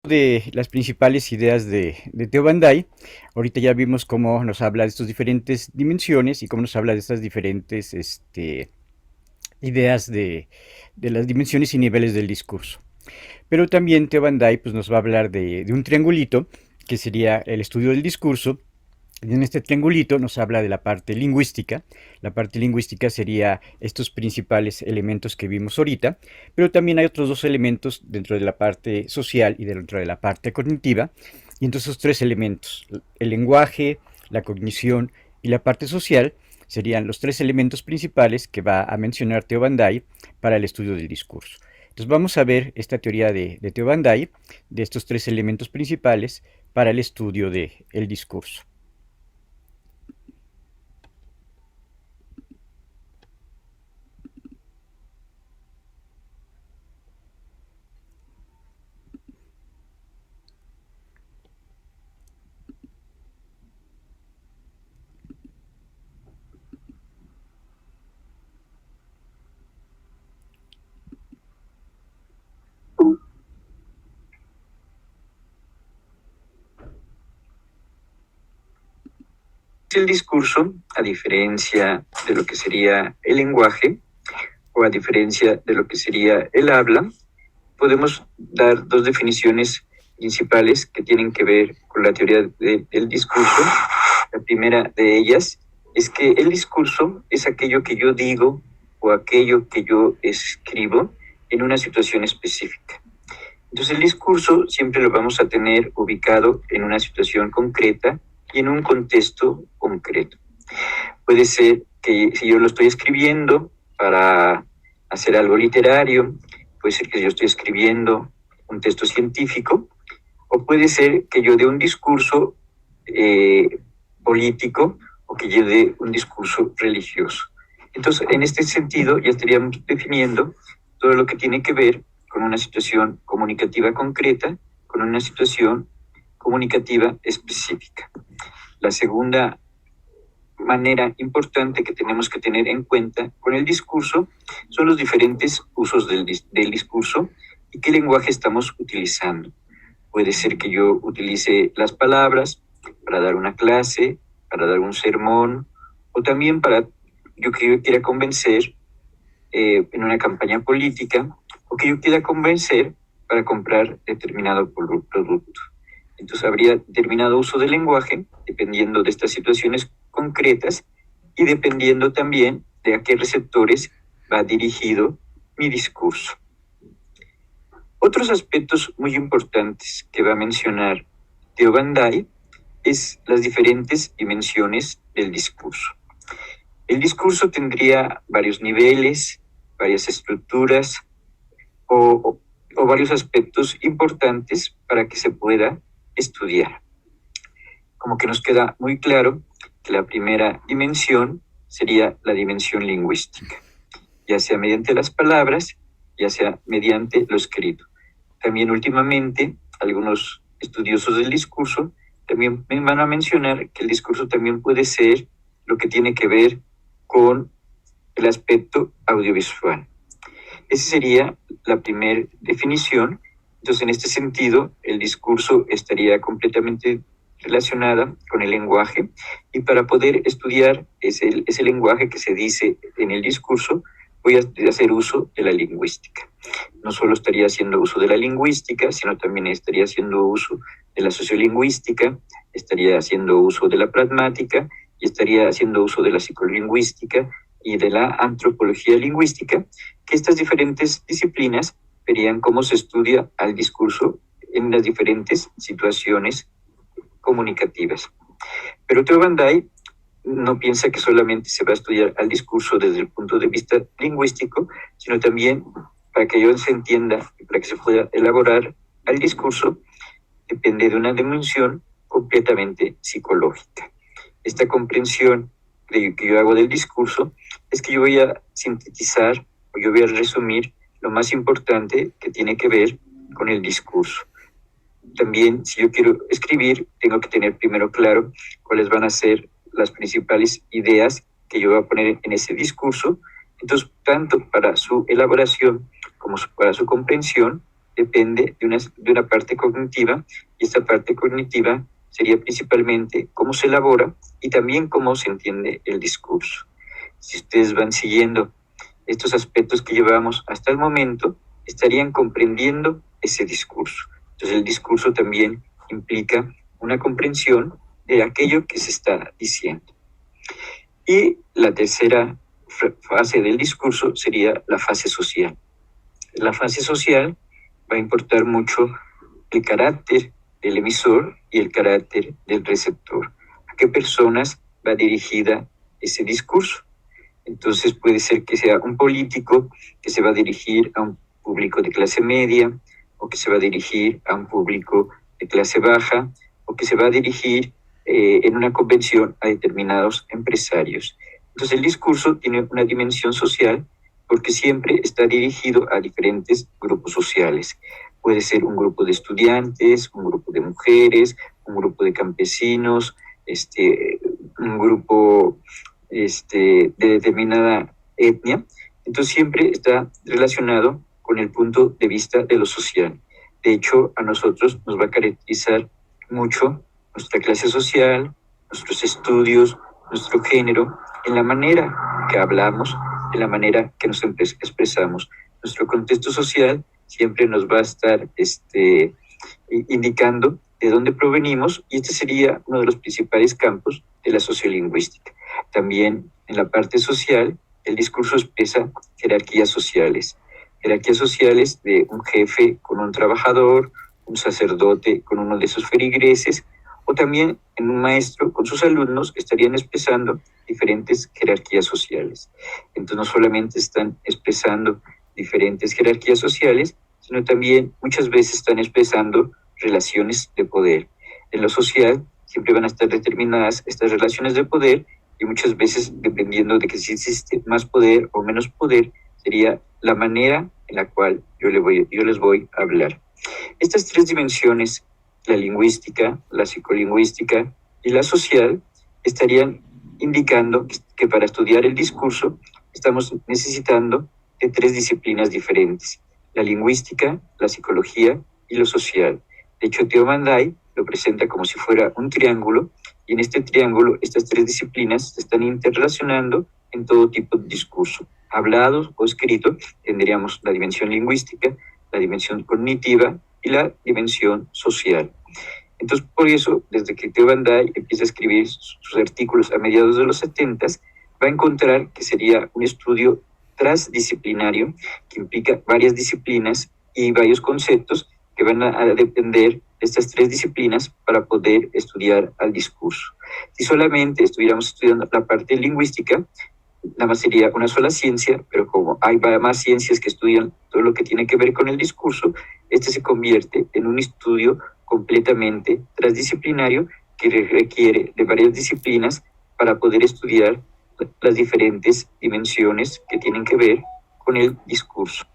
De las principales ideas de Theo Van Dijk. Ahorita ya vimos cómo nos habla de estas diferentes dimensiones y cómo nos habla de estas diferentes ideas de las dimensiones y niveles del discurso. Pero también Theo Van Dijk pues, nos va a hablar de un triangulito, que sería el estudio del discurso. Y en este triangulito nos habla de la parte lingüística. La parte lingüística sería estos principales elementos que vimos ahorita, pero también hay otros dos elementos dentro de la parte social y dentro de la parte cognitiva. Y entonces esos tres elementos, el lenguaje, la cognición y la parte social, serían los tres elementos principales que va a mencionar Theo Van Dijk para el estudio del discurso. Entonces vamos a ver esta teoría de Theo Van Dijk, de estos tres elementos principales para el estudio del discurso. El discurso, a diferencia de lo que sería el lenguaje, o a diferencia de lo que sería el habla, podemos dar dos definiciones principales que tienen que ver con la teoría del discurso. La primera de ellas es que el discurso es aquello que yo digo o aquello que yo escribo en una situación específica. Entonces el discurso siempre lo vamos a tener ubicado en una situación concreta y en un contexto concreto. Puede ser que si yo lo estoy escribiendo para hacer algo literario, puede ser que yo estoy escribiendo un texto científico, o puede ser que yo dé un discurso político o que yo dé un discurso religioso. Entonces, en este sentido, ya estaríamos definiendo todo lo que tiene que ver con una situación comunicativa concreta, con una situación comunicativa específica. La segunda manera importante que tenemos que tener en cuenta con el discurso son los diferentes usos del discurso y qué lenguaje estamos utilizando. Puede ser que yo utilice las palabras para dar una clase, para dar un sermón, o también para que yo quiera convencer en una campaña política, o que yo quiera convencer para comprar determinado producto. Entonces habría determinado uso del lenguaje dependiendo de estas situaciones concretas y dependiendo también de a qué receptores va dirigido mi discurso. Otros aspectos muy importantes que va a mencionar Theo Van Dijk es las diferentes dimensiones del discurso. El discurso tendría varios niveles, varias estructuras o varios aspectos importantes para que se pueda estudiar. Como que nos queda muy claro que la primera dimensión sería la dimensión lingüística, ya sea mediante las palabras, ya sea mediante lo escrito. También últimamente algunos estudiosos del discurso también me van a mencionar que el discurso también puede ser lo que tiene que ver con el aspecto audiovisual. Esa sería la primera definición. Entonces, en este sentido, el discurso estaría completamente relacionada con el lenguaje, y para poder estudiar ese lenguaje que se dice en el discurso, voy a hacer uso de la lingüística. No solo estaría haciendo uso de la lingüística, sino también estaría haciendo uso de la sociolingüística, estaría haciendo uso de la pragmática y estaría haciendo uso de la psicolingüística y de la antropología lingüística, que estas diferentes disciplinas verían cómo se estudia al discurso en las diferentes situaciones comunicativas. Pero Theo Van Dijk no piensa que solamente se va a estudiar al discurso desde el punto de vista lingüístico, sino también para que ello se entienda y para que se pueda elaborar al discurso, depende de una dimensión completamente psicológica. Esta comprensión que yo hago del discurso es que yo voy a sintetizar o yo voy a resumir lo más importante que tiene que ver con el discurso. También, si yo quiero escribir, tengo que tener primero claro cuáles van a ser las principales ideas que yo voy a poner en ese discurso. Entonces, tanto para su elaboración como para su comprensión, depende de una parte cognitiva, y esta parte cognitiva sería principalmente cómo se elabora y también cómo se entiende el discurso. Si ustedes van siguiendo estos aspectos que llevamos hasta el momento, estarían comprendiendo ese discurso. Entonces el discurso también implica una comprensión de aquello que se está diciendo. Y la tercera fase del discurso sería la fase social. En la fase social va a importar mucho el carácter del emisor y el carácter del receptor. ¿A qué personas va dirigida ese discurso? Entonces puede ser que sea un político que se va a dirigir a un público de clase media, o que se va a dirigir a un público de clase baja, o que se va a dirigir en una convención a determinados empresarios. Entonces el discurso tiene una dimensión social porque siempre está dirigido a diferentes grupos sociales. Puede ser un grupo de estudiantes, un grupo de mujeres, un grupo de campesinos, un grupo de determinada etnia. Entonces siempre está relacionado con el punto de vista de lo social. De hecho, a nosotros nos va a caracterizar mucho nuestra clase social, nuestros estudios, nuestro género, en la manera que hablamos, en la manera que nos expresamos. Nuestro contexto social siempre nos va a estar indicando de dónde provenimos, y este sería uno de los principales campos de la sociolingüística. También en la parte social, el discurso expresa jerarquías sociales de un jefe con un trabajador, un sacerdote con uno de sus feligreses, o también en un maestro con sus alumnos estarían expresando diferentes jerarquías sociales. Entonces no solamente están expresando diferentes jerarquías sociales, sino también muchas veces están expresando relaciones de poder. En lo social siempre van a estar determinadas estas relaciones de poder, y muchas veces, dependiendo de que si existe más poder o menos poder, sería la manera en la cual yo les voy a hablar. Estas tres dimensiones, la lingüística, la psicolingüística y la social, estarían indicando que para estudiar el discurso estamos necesitando de tres disciplinas diferentes: la lingüística, la psicología y lo social. De hecho, Theo Van Dijk lo presenta como si fuera un triángulo, y en este triángulo estas tres disciplinas se están interrelacionando en todo tipo de discurso. Hablado o escrito, tendríamos la dimensión lingüística, la dimensión cognitiva y la dimensión social. Entonces, por eso, desde que Theo Van Dijk empieza a escribir sus artículos a mediados de los 70, va a encontrar que sería un estudio transdisciplinario que implica varias disciplinas y varios conceptos que van a depender de estas tres disciplinas para poder estudiar al discurso. Si solamente estuviéramos estudiando la parte lingüística, nada más sería una sola ciencia, pero como hay más ciencias que estudian todo lo que tiene que ver con el discurso, este se convierte en un estudio completamente transdisciplinario que requiere de varias disciplinas para poder estudiar las diferentes dimensiones que tienen que ver con el discurso.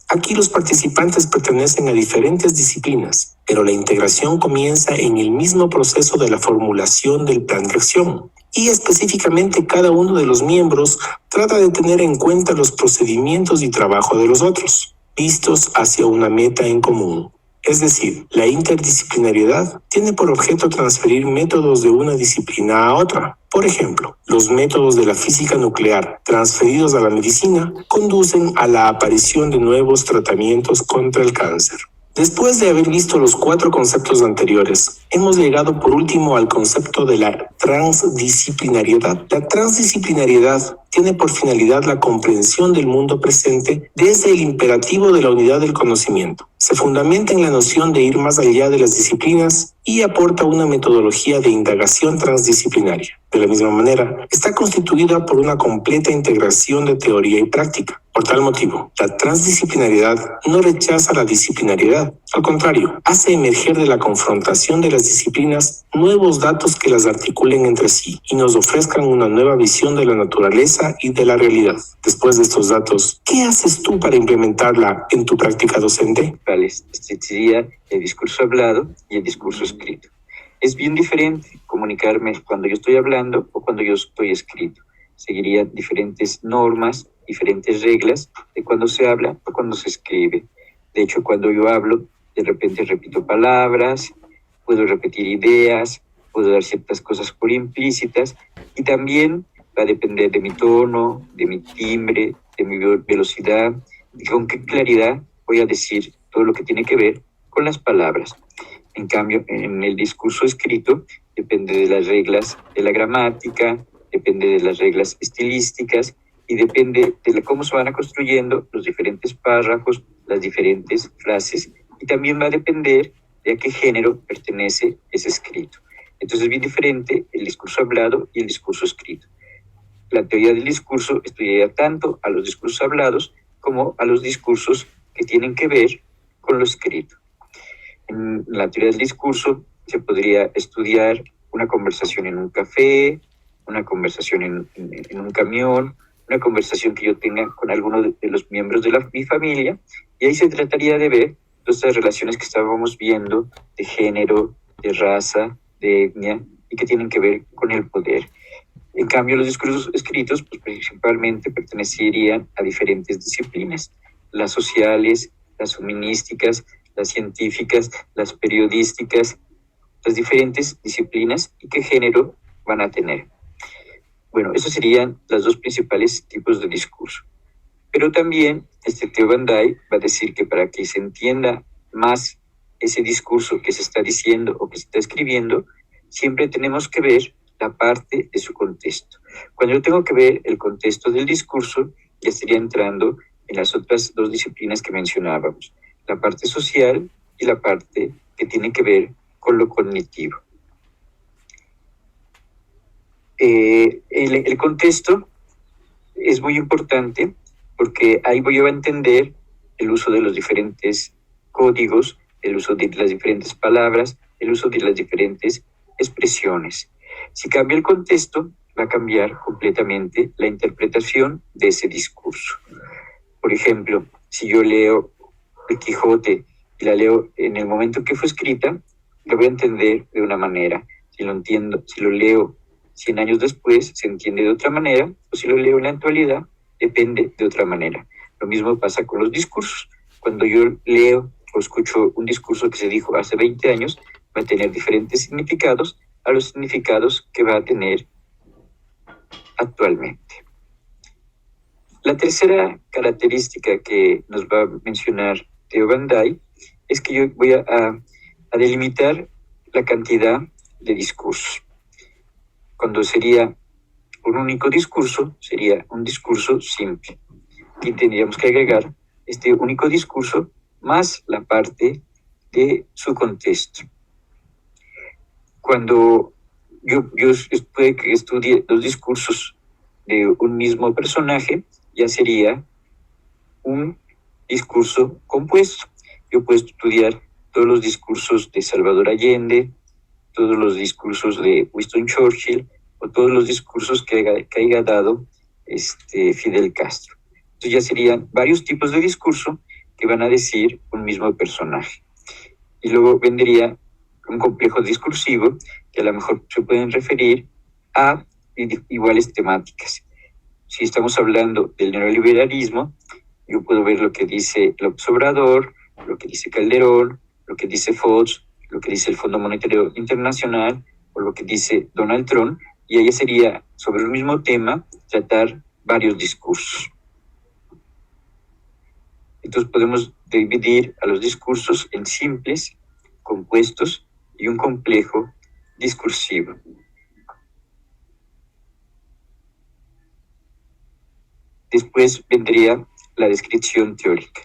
Aquí los participantes pertenecen a diferentes disciplinas, pero la integración comienza en el mismo proceso de la formulación del plan de acción. Y específicamente cada uno de los miembros trata de tener en cuenta los procedimientos y trabajo de los otros, vistos hacia una meta en común. Es decir, la interdisciplinariedad tiene por objeto transferir métodos de una disciplina a otra. Por ejemplo, los métodos de la física nuclear transferidos a la medicina conducen a la aparición de nuevos tratamientos contra el cáncer. Después de haber visto los 4 conceptos anteriores, hemos llegado por último al concepto de la transdisciplinariedad. La transdisciplinariedad tiene por finalidad la comprensión del mundo presente desde el imperativo de la unidad del conocimiento. Se fundamenta en la noción de ir más allá de las disciplinas y aporta una metodología de indagación transdisciplinaria. De la misma manera, está constituida por una completa integración de teoría y práctica. Por tal motivo, la transdisciplinariedad no rechaza la disciplinariedad. Al contrario, hace emerger de la confrontación de las disciplinas nuevos datos que las articulen entre sí y nos ofrezcan una nueva visión de la naturaleza y de la realidad. Después de estos datos, ¿qué haces tú para implementarla en tu práctica docente? Este sería el discurso hablado y el discurso escrito. Es bien diferente comunicarme cuando yo estoy hablando o cuando yo estoy escrito. seguirían diferentes normas, diferentes reglas de cuando se habla o cuando se escribe. De hecho, cuando yo hablo, de repente repito palabras, puedo repetir ideas, puedo dar ciertas cosas por implícitas y también va a depender de mi tono, de mi timbre, de mi velocidad y con qué claridad voy a decir todo lo que tiene que ver con las palabras. En cambio, en el discurso escrito depende de las reglas de la gramática, depende de las reglas estilísticas y depende de cómo se van construyendo los diferentes párrafos, las diferentes frases y también va a depender de a qué género pertenece ese escrito. Entonces es bien diferente el discurso hablado y el discurso escrito. La teoría del discurso estudia tanto a los discursos hablados como a los discursos que tienen que ver con lo escrito. En la teoría del discurso se podría estudiar una conversación en un café, una conversación en un camión, una conversación que yo tenga con alguno de los miembros de mi familia, y ahí se trataría de ver todas estas relaciones que estábamos viendo de género, de raza, de etnia, y que tienen que ver con el poder. En cambio, los discursos escritos pues, principalmente pertenecerían a diferentes disciplinas, las sociales, las humanísticas, las científicas, las periodísticas, las diferentes disciplinas y qué género van a tener. Bueno, esos serían los dos principales tipos de discurso. Pero también Theo Van Dijk va a decir que para que se entienda más ese discurso que se está diciendo o que se está escribiendo, siempre tenemos que ver la parte de su contexto. Cuando yo tengo que ver el contexto del discurso, ya estaría entrando en las otras dos disciplinas que mencionábamos, la parte social y la parte que tiene que ver con lo cognitivo. El contexto es muy importante porque ahí voy a entender el uso de los diferentes códigos, el uso de las diferentes palabras, el uso de las diferentes expresiones. Si cambia el contexto, va a cambiar completamente la interpretación de ese discurso. Por ejemplo, si yo leo El Quijote y la leo en el momento que fue escrita, lo voy a entender de una manera. Si lo leo 100 años después, se entiende de otra manera, o si lo leo en la actualidad, depende de otra manera. Lo mismo pasa con los discursos. Cuando yo leo o escucho un discurso que se dijo hace 20 años, va a tener diferentes significados a los significados que va a tener actualmente. La tercera característica que nos va a mencionar Theo Van Dijk es que yo voy a delimitar la cantidad de discursos. Cuando sería un único discurso, sería un discurso simple. Y tendríamos que agregar este único discurso más la parte de su contexto. Cuando yo puede que estudie los discursos de un mismo personaje, ya sería un discurso compuesto. Yo puedo estudiar todos los discursos de Salvador Allende, todos los discursos de Winston Churchill o todos los discursos que haya dado Fidel Castro. Entonces ya serían varios tipos de discurso que van a decir un mismo personaje. Y luego vendría un complejo discursivo que a lo mejor se pueden referir a iguales temáticas. Si estamos hablando del neoliberalismo, yo puedo ver lo que dice López Obrador, lo que dice Calderón, lo que dice Fox, lo que dice el Fondo Monetario Internacional o lo que dice Donald Trump, y ahí sería sobre el mismo tema tratar varios discursos. Entonces podemos dividir a los discursos en simples, compuestos y un complejo discursivo. Después vendría la descripción teórica.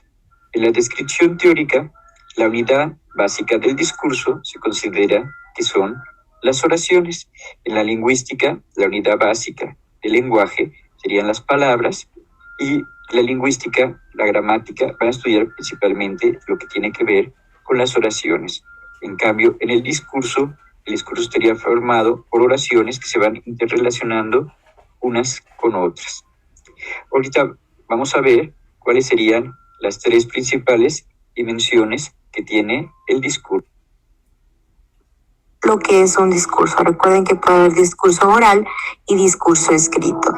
En la descripción teórica, la unidad básica del discurso se considera que son las oraciones. En la lingüística, la unidad básica del lenguaje serían las palabras, y la lingüística, la gramática, van a estudiar principalmente lo que tiene que ver con las oraciones. En cambio, en el discurso estaría formado por oraciones que se van interrelacionando unas con otras. Ahorita vamos a ver cuáles serían las tres principales dimensiones que tiene el discurso. Lo que es un discurso. Recuerden que puede haber discurso oral y discurso escrito.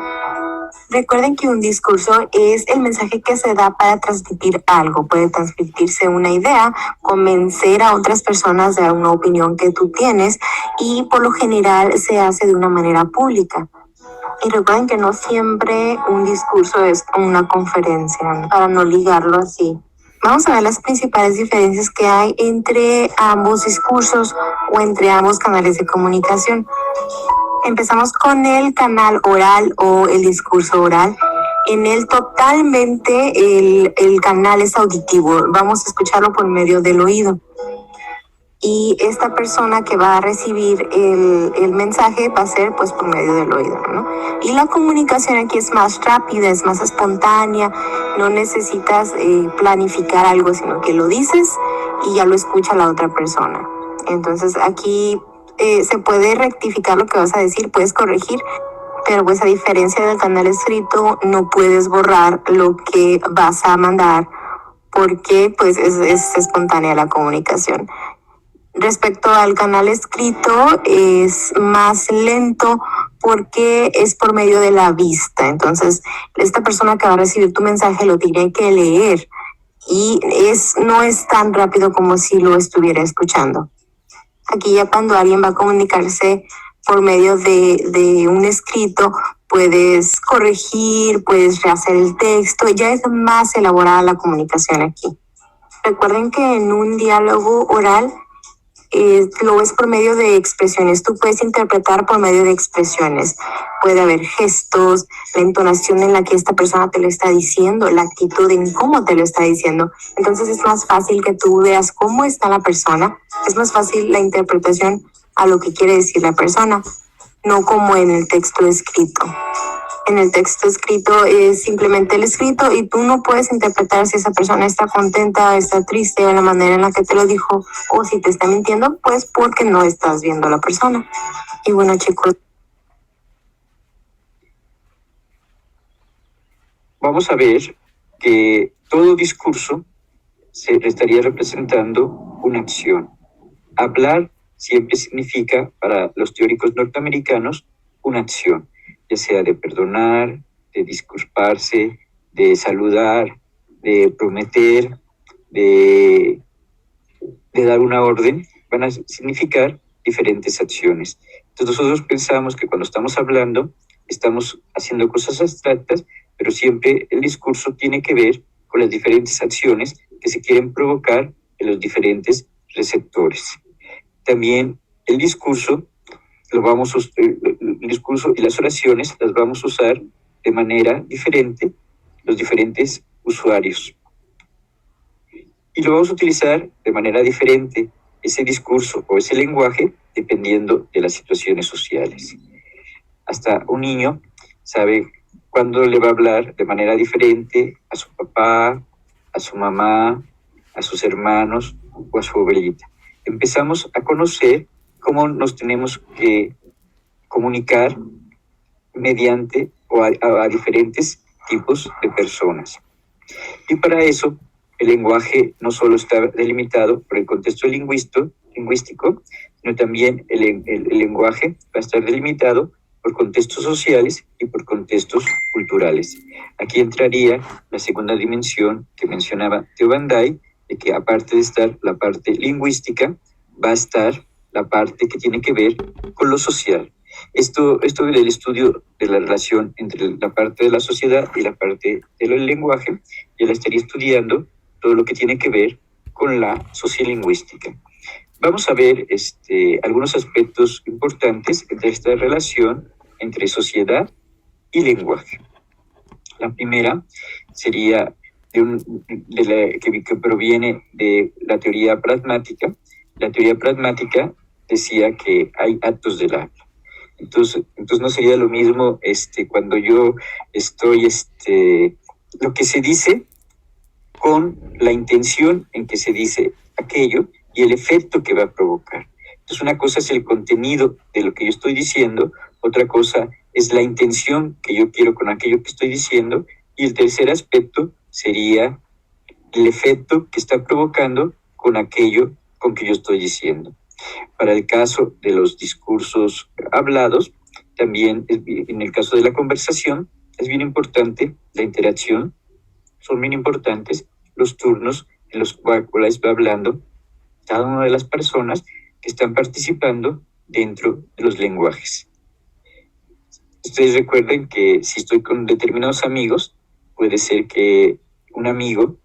Recuerden que un discurso es el mensaje que se da para transmitir algo. Puede transmitirse una idea, convencer a otras personas de una opinión que tú tienes y por lo general se hace de una manera pública. Y recuerden que no siempre un discurso es una conferencia, ¿no? Para no ligarlo así. Vamos a ver las principales diferencias que hay entre ambos discursos o entre ambos canales de comunicación. Empezamos con el canal oral o el discurso oral. En él totalmente el canal es auditivo. Vamos a escucharlo por medio del oído. Y esta persona que va a recibir el mensaje va a ser pues por medio del oído, ¿no? Y la comunicación aquí es más rápida, es más espontánea, no necesitas planificar algo, sino que lo dices y ya lo escucha la otra persona. Entonces aquí se puede rectificar lo que vas a decir, puedes corregir, pero pues a diferencia del canal escrito no puedes borrar lo que vas a mandar porque pues es espontánea la comunicación. Respecto al canal escrito, es más lento porque es por medio de la vista. Entonces, esta persona que va a recibir tu mensaje lo tiene que leer y no es tan rápido como si lo estuviera escuchando. Aquí ya cuando alguien va a comunicarse por medio de un escrito, puedes corregir, puedes rehacer el texto, ya es más elaborada la comunicación aquí. Recuerden que en un diálogo oral, lo ves por medio de expresiones. Tú puedes interpretar por medio de expresiones. Puede haber gestos, la entonación en la que esta persona te lo está diciendo, la actitud en cómo te lo está diciendo. Entonces es más fácil que tú veas cómo está la persona. Es más fácil la interpretación a lo que quiere decir la persona, no como en el texto escrito. En el texto escrito es simplemente el escrito y tú no puedes interpretar si esa persona está contenta, está triste o la manera en la que te lo dijo o si te está mintiendo, pues porque no estás viendo a la persona. Y bueno, chicos. Vamos a ver que todo discurso se estaría representando una acción. Hablar siempre significa, para los teóricos norteamericanos, una acción, ya sea de perdonar, de disculparse, de saludar, de prometer, de dar una orden, van a significar diferentes acciones. Entonces nosotros pensamos que cuando estamos hablando, estamos haciendo cosas abstractas, pero siempre el discurso tiene que ver con las diferentes acciones que se quieren provocar en los diferentes receptores. También el discurso el discurso y las oraciones las vamos a usar de manera diferente los diferentes usuarios. Y lo vamos a utilizar de manera diferente ese discurso o ese lenguaje dependiendo de las situaciones sociales. Hasta un niño sabe cuándo le va a hablar de manera diferente a su papá, a su mamá, a sus hermanos o a su abuelita. Empezamos a conocer cómo nos tenemos que comunicar mediante a diferentes tipos de personas. Y para eso, el lenguaje no solo está delimitado por el contexto lingüístico, sino también el lenguaje va a estar delimitado por contextos sociales y por contextos culturales. Aquí entraría la segunda dimensión que mencionaba Theo Van Dijk, de que aparte de estar la parte lingüística, va a estar la parte que tiene que ver con lo social. Esto del estudio de la relación entre la parte de la sociedad y la parte del lenguaje, ya la estaría estudiando todo lo que tiene que ver con la sociolingüística. Vamos a ver algunos aspectos importantes de esta relación entre sociedad y lenguaje. La primera sería que proviene de la teoría pragmática. La teoría pragmática decía que hay actos del habla. Entonces no sería lo mismo cuando yo estoy, lo que se dice con la intención en que se dice aquello y el efecto que va a provocar. Entonces una cosa es el contenido de lo que yo estoy diciendo, otra cosa es la intención que yo quiero con aquello que estoy diciendo, y el tercer aspecto sería el efecto que está provocando con aquello con que yo estoy diciendo. Para el caso de los discursos hablados, también en el caso de la conversación, es bien importante la interacción, son bien importantes los turnos en los cuales va hablando cada una de las personas que están participando dentro de los lenguajes. Ustedes recuerden que si estoy con determinados amigos, puede ser que un amigo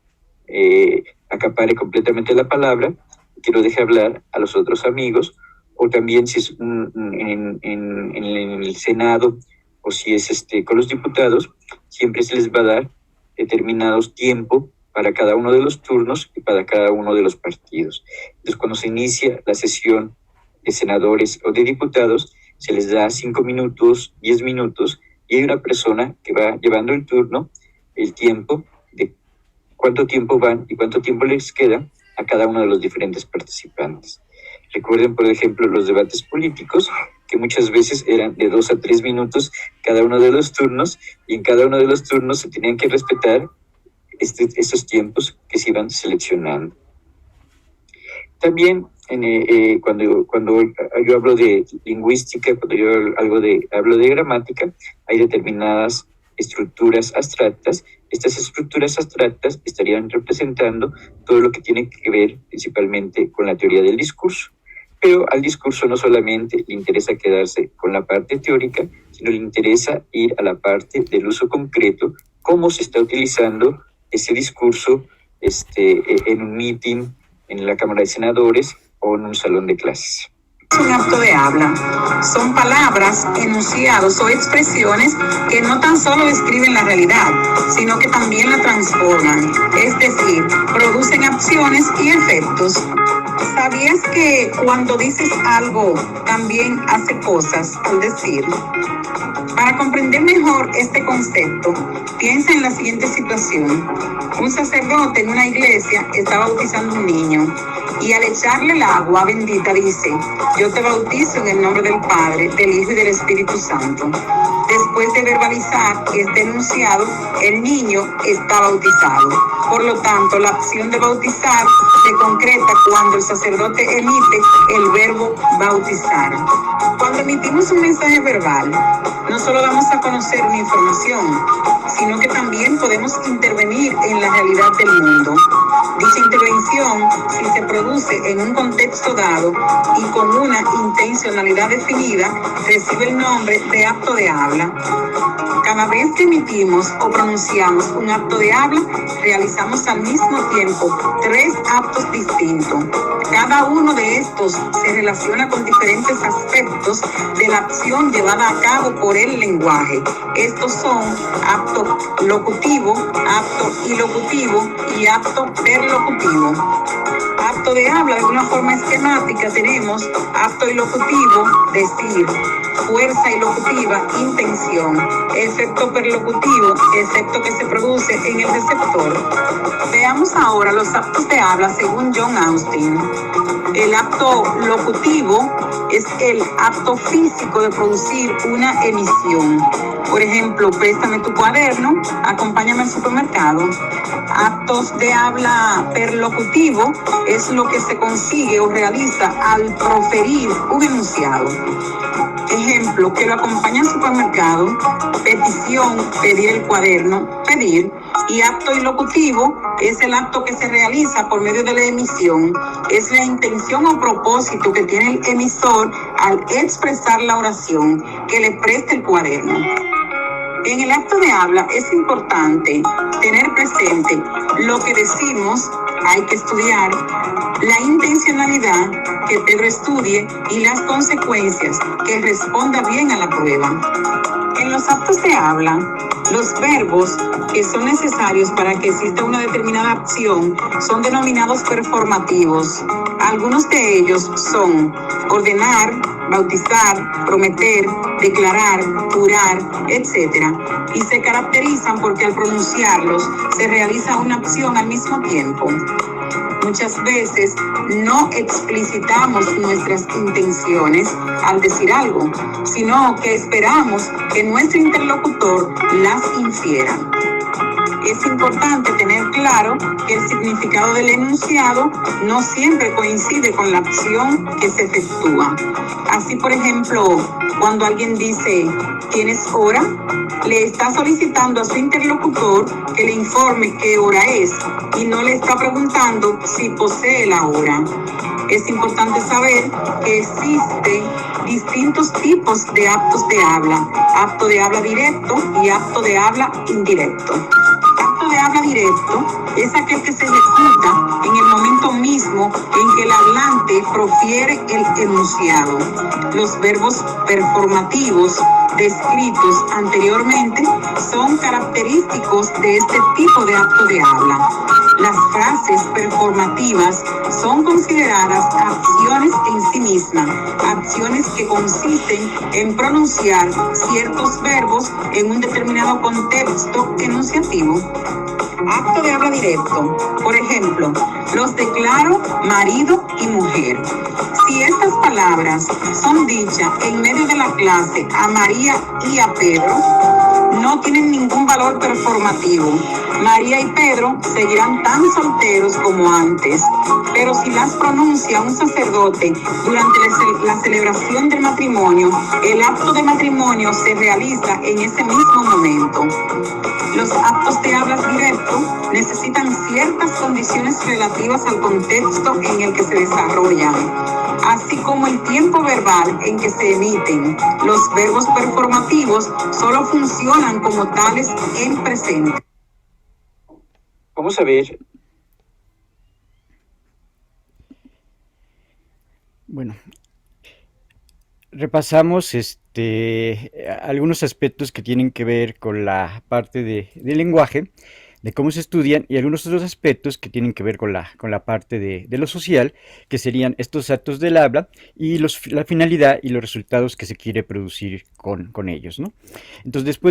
acapare completamente la palabra y que lo deje hablar a los otros amigos, o también si es en el Senado o si es con los diputados, siempre se les va a dar determinados tiempos para cada uno de los turnos y para cada uno de los partidos. Entonces, cuando se inicia la sesión de senadores o de diputados, se les da 5 minutos, 10 minutos, y hay una persona que va llevando el turno, el tiempo de cuánto tiempo van y cuánto tiempo les queda a cada uno de los diferentes participantes. Recuerden, por ejemplo, los debates políticos, que muchas veces eran de 2 a 3 minutos cada uno de los turnos, y en cada uno de los turnos se tenían que respetar estos tiempos que se iban seleccionando. También cuando yo hablo de lingüística, cuando yo hablo de gramática, hay determinadas estructuras abstractas. Estas estructuras abstractas estarían representando todo lo que tiene que ver principalmente con la teoría del discurso. Pero al discurso no solamente le interesa quedarse con la parte teórica, sino le interesa ir a la parte del uso concreto, cómo se está utilizando ese discurso en un meeting, en la Cámara de Senadores o en un salón de clases. Es un acto de habla. Son palabras, enunciados o expresiones que no tan solo describen la realidad, sino que también la transforman, es decir, producen acciones y efectos. ¿Sabías que cuando dices algo, también hace cosas al decir? Para comprender mejor este concepto, piensa en la siguiente situación. Un sacerdote en una iglesia está bautizando a un niño y al echarle el agua bendita dice: yo te bautizo en el nombre del Padre, del Hijo y del Espíritu Santo. Después de verbalizar este enunciado, el niño está bautizado. Por lo tanto, la acción de bautizar se concreta cuando el sacerdote emite el verbo bautizar. Cuando emitimos un mensaje verbal, no solo damos a conocer una información, sino que también podemos intervenir en la realidad del mundo. Dicha intervención, si se produce en un contexto dado y con una intencionalidad definida, recibe el nombre de acto de habla. Cada vez que emitimos o pronunciamos un acto de habla, realizamos al mismo tiempo 3 actos distintos. Cada uno de estos se relaciona con diferentes aspectos de la acción llevada a cabo por el lenguaje. Estos son acto locutivo, acto ilocutivo y acto perlocutivo. Acto de habla, de una forma esquemática, tenemos acto ilocutivo, decir; fuerza ilocutiva, intención; efecto perlocutivo, efecto que se produce en el receptor. Veamos ahora los actos de habla según John Austin. El acto locutivo es el acto físico de producir una emisión. Por ejemplo, préstame tu cuaderno, acompáñame al supermercado. Actos de habla perlocutivo es lo que se consigue o realiza al proferir un enunciado. Ejemplo, que lo acompaña al supermercado; petición, pedir el cuaderno, pedir. Y acto ilocutivo es el acto que se realiza por medio de la emisión. Es la intención o propósito que tiene el emisor al expresar la oración, que le preste el cuaderno. En el acto de habla es importante tener presente lo que decimos, hay que estudiar, la intencionalidad, que Pedro estudie, y las consecuencias, que responda bien a la prueba. En los actos de habla, los verbos que son necesarios para que exista una determinada acción son denominados performativos. Algunos de ellos son ordenar, bautizar, prometer, declarar, jurar, etc. Y se caracterizan porque al pronunciarlos se realiza una acción al mismo tiempo. Muchas veces no explicitamos nuestras intenciones al decir algo, sino que esperamos que nuestro interlocutor las infiera. Es importante tener claro que el significado del enunciado no siempre coincide con la acción que se efectúa. Así, por ejemplo, cuando alguien dice ¿tienes hora?, le está solicitando a su interlocutor que le informe qué hora es y no le está preguntando si posee la hora. Es importante saber que existen distintos tipos de actos de habla: acto de habla directo y acto de habla indirecto. Acto de habla directo es aquel que se ejecuta en el momento mismo en que el hablante profiere el enunciado. Los verbos performativos descritos anteriormente son característicos de este tipo de acto de habla. Las frases performativas son consideradas acciones en sí mismas, acciones que consisten en pronunciar ciertos verbos en un determinado contexto enunciativo. Acto de habla directo. Por ejemplo, los declaro marido y mujer. Si estas palabras son dichas en medio de la clase a María y a Pedro, no tienen ningún valor performativo. María y Pedro seguirán tan solteros como antes. Pero si las pronuncia un sacerdote durante la celebración del matrimonio, el acto de matrimonio se realiza en ese mismo momento. Los actos de habla directo necesitan ciertas condiciones relativas al contexto en el que se desarrollan, así como el tiempo verbal en que se emiten. Los verbos performativos solo funcionan como tales en presente. Vamos a ver. Bueno, repasamos algunos aspectos que tienen que ver con la parte del lenguaje, de cómo se estudian, y algunos otros aspectos que tienen que ver con la parte de lo social, que serían estos actos del habla y la finalidad y los resultados que se quiere producir con ellos, ¿no? Entonces, después